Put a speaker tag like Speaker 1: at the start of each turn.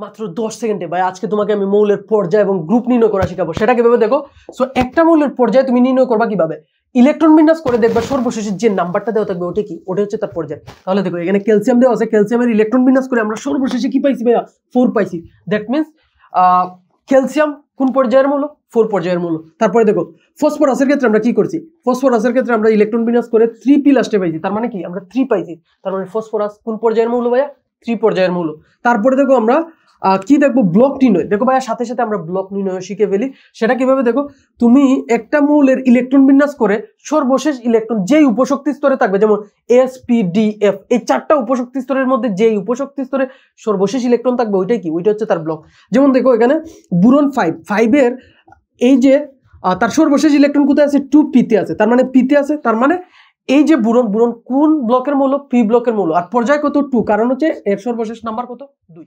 Speaker 1: মাত্র 10 সেকেন্ডে। ভাই আজকে তোমাকে আমি মৌলের পর্যায় এবং গ্রুপ নির্ণয় করা শেখাবো। সেটা কিভাবে দেখো। সো একটা মৌলের পর্যায় তুমি নির্ণয় করবা কিভাবে, ইলেকট্রন বিন্যাস করে দেখবা সর্বশেষে যে নাম্বারটা দেওয়া থাকবে ওটা কি, ওটা হচ্ছে তার পর্যায়। তাহলে দেখো এখানে ক্যালসিয়াম দেওয়া আছে, ক্যালসিয়ামের ইলেকট্রন বিন্যাস করে আমরা সর্বশেষে কি পাইছি ভাইয়া, 4 পাইছি। দ্যাট মিন্স ক্যালসিয়াম কোন পর্যায়ের মৌল, 4 পর্যায়ের মৌল। তারপরে দেখো ফসফরাসের ক্ষেত্রে আমরা কি করছি, ফসফরাসের ক্ষেত্রে আমরা ইলেকট্রন বিন্যাস করে 3p লাস্টে পাইছি, তার মানে কি আমরা 3 পাইছি। তার মানে ফসফরাস কোন পর্যায়ের মৌল ভাইয়া, 3 পর্যায়ের মৌল। তারপরে দেখো আমরা কি দেখবো, ব্লক নির্ণয়। দেখো ভাইয়া সাথে সাথে আমরা ব্লক নির্ণয় শিখে ফেলি। সেটা কিভাবে দেখো, তুমি একটা মৌলের ইলেকট্রন বিন্যাস করে সর্বশেষ ইলেকট্রন যেই উপশক্তি স্তরে থাকবে, যেমন SPDF, এই 4টা উপশক্তি স্তরের মধ্যে যেই উপশক্তি স্তরে সর্বশেষ ইলেকট্রন থাকবে ওইটাই কি, ওইটা হচ্ছে তার ব্লক। যেমন দেখো এখানে বুরন 5 এর এই যে তার সর্বশেষ ইলেকট্রন কোথায় আছে, 2p তে আছে, তার মানে p তে আছে। তার মানে এই যে বুরন, বুরন কোন ব্লকের মৌল, p ব্লকের মৌল, আর পর্যায় কত 2, কারণ হচ্ছে এর সর্বশেষ নাম্বার কত 2।